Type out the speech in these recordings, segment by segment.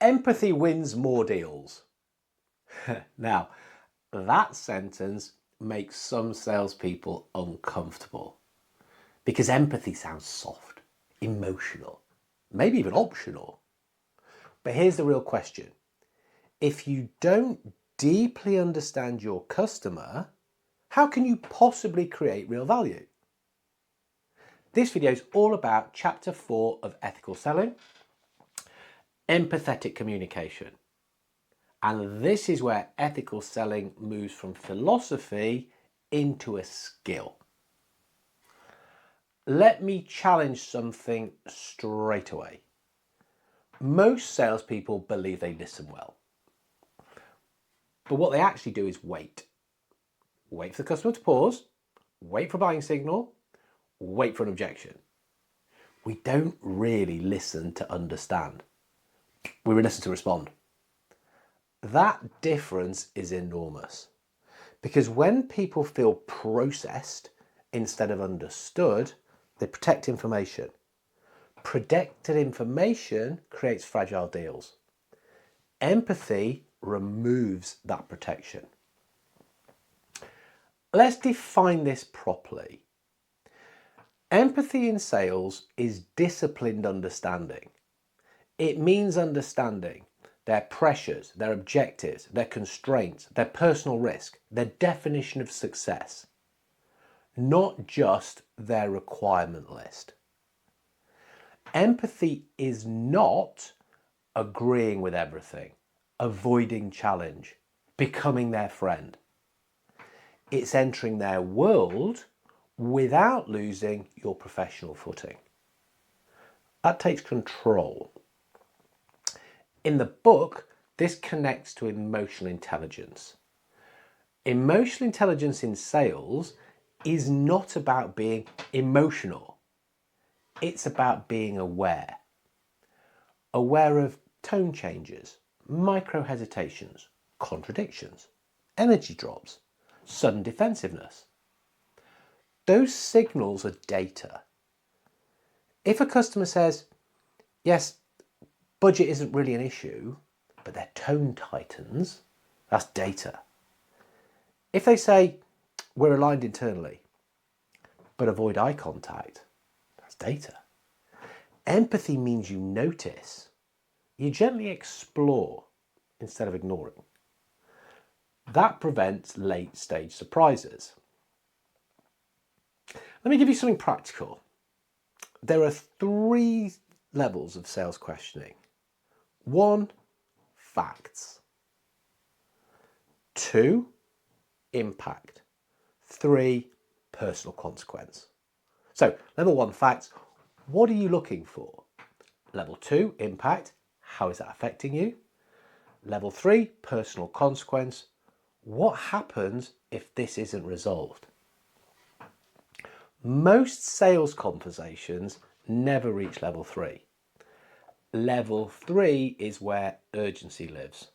Empathy wins more deals. Now, that sentence makes some salespeople uncomfortable because empathy sounds soft, emotional, maybe even optional. But here's the real question. If you don't deeply understand your customer, how can you possibly create real value? This video is all about chapter 4 of ethical selling, empathetic communication. And this is where ethical selling moves from philosophy into a skill. Let me challenge something straight away. Most salespeople believe they listen well. But what they actually do is wait. Wait for the customer to pause, wait for a buying signal, wait for an objection. We don't really listen to understand. We listen to respond. That difference is enormous because when people feel processed instead of understood, they protect information. Protected information creates fragile deals. Empathy removes that protection. Let's define this properly. Empathy in sales is disciplined understanding. It means understanding their pressures, their objectives, their constraints, their personal risk, their definition of success, not just their requirement list. Empathy is not agreeing with everything, avoiding challenge, becoming their friend. It's entering their world without losing your professional footing. That takes control. In the book, this connects to emotional intelligence. Emotional intelligence in sales is not about being emotional. It's about being aware. Aware of tone changes, micro hesitations, contradictions, energy drops, sudden defensiveness. Those signals are data. If a customer says, yes, budget isn't really an issue, but their tone tightens, that's data. If they say, we're aligned internally, but avoid eye contact, that's data. Empathy means you notice. You gently explore instead of ignoring. That prevents late stage surprises. Let me give you something practical. There are 3 levels of sales questioning. 1, facts. 2, impact. 3, personal consequence. So, level 1, facts. What are you looking for? Level 2, impact. How is that affecting you? Level 3, personal consequence. What happens if this isn't resolved? Most sales conversations never reach level 3. Level 3 is where urgency lives.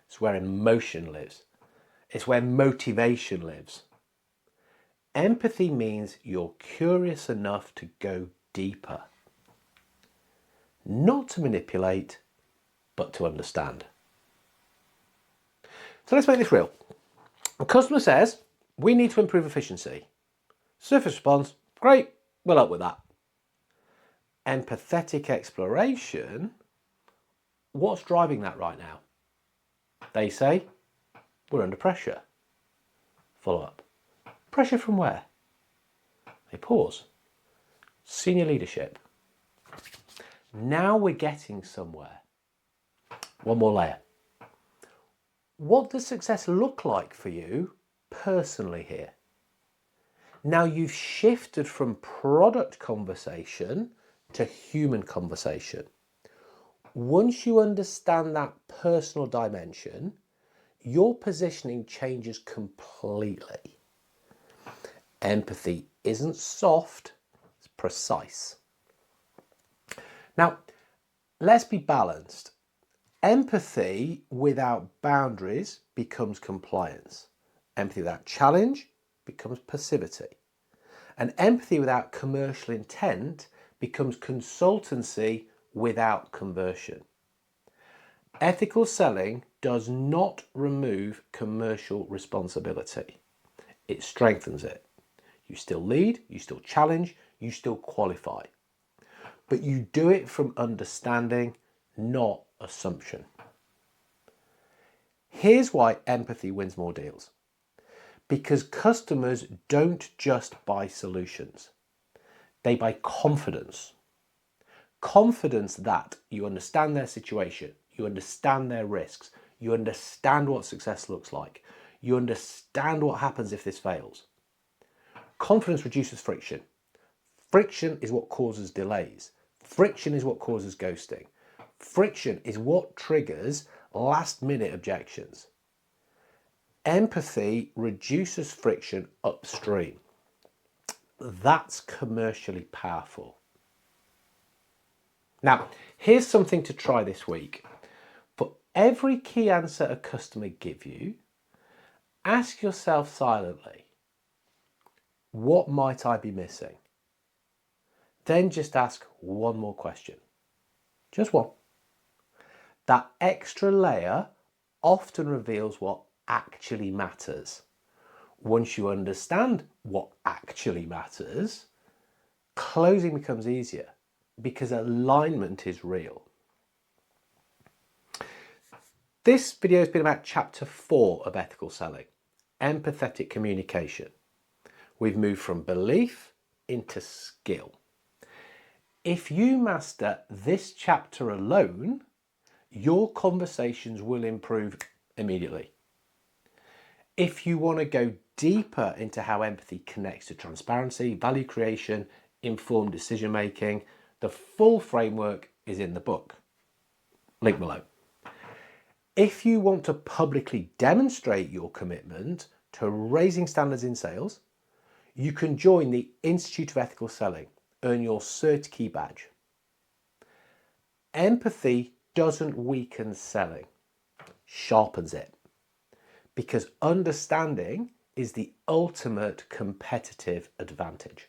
It's where emotion lives. It's where motivation lives. Empathy means you're curious enough to go deeper. Not to manipulate, but to understand. So let's make this real. A customer says, we need to improve efficiency. Surface response, great, we'll help with that. Empathetic exploration, what's driving that right now? They say, we're under pressure. Follow up. Pressure from where? They pause. Senior leadership. Now we're getting somewhere. One more layer. What does success look like for you personally here? Now you've shifted from product conversation to human conversation. Once you understand that personal dimension, your positioning changes completely. Empathy isn't soft, it's precise. Now, let's be balanced. Empathy without boundaries becomes compliance. Empathy without challenge becomes passivity. And empathy without commercial intent becomes consultancy without conversion. Ethical selling does not remove commercial responsibility. It strengthens it. You still lead, you still challenge, you still qualify. But you do it from understanding, not assumption. Here's why empathy wins more deals. Because customers don't just buy solutions. They buy confidence. Confidence that you understand their situation, you understand their risks, you understand what success looks like, you understand what happens if this fails. Confidence reduces friction. Friction is what causes delays. Friction is what causes ghosting. Friction is what triggers last-minute objections. Empathy reduces friction upstream. That's commercially powerful. Now, here's something to try this week. For every key answer a customer gives you, ask yourself silently, what might I be missing? Then just ask one more question. Just one. That extra layer often reveals what actually matters. Once you understand what actually matters, closing becomes easier because alignment is real. This video has been about chapter 4 of ethical selling, empathetic communication. We've moved from belief into skill. If you master this chapter alone, your conversations will improve immediately. If you want to go deeper into how empathy connects to transparency, value creation, informed decision making, the full framework is in the book. Link below. If you want to publicly demonstrate your commitment to raising standards in sales, you can join the Institute of Ethical Selling, earn your Cert Key badge. Empathy doesn't weaken selling, sharpens it. Because understanding is the ultimate competitive advantage.